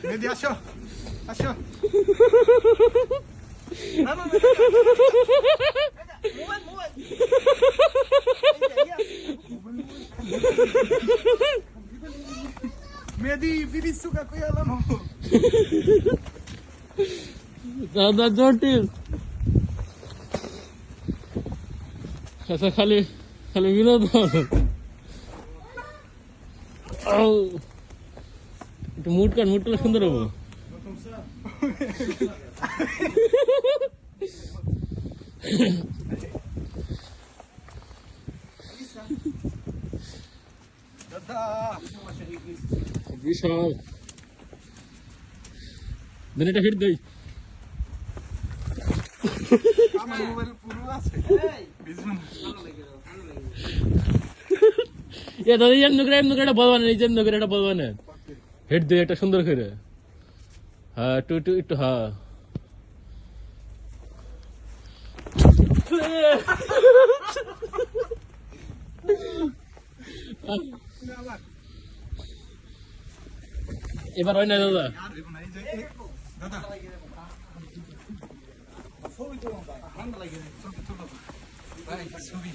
মেহেদি আসো আসো মেহেদি বিবি সুকা কই আলাম দাদা জটিল আচ্ছা খালি খালি বিনোদন একটু মুড করলে সুন্দর হবো বিশাল দেন এটা হিট দেই আমার মোবাইল পুরো আছে বিজুন এটা এমন করে এটা বলবা না এই করে এটা বলবা না হেড দে এটা সুন্দর করে হ্যাঁ একটু হ্যাঁ এবার হয় না দাদা দাদা ছবি তো ঠান্ডা লাগে ছবি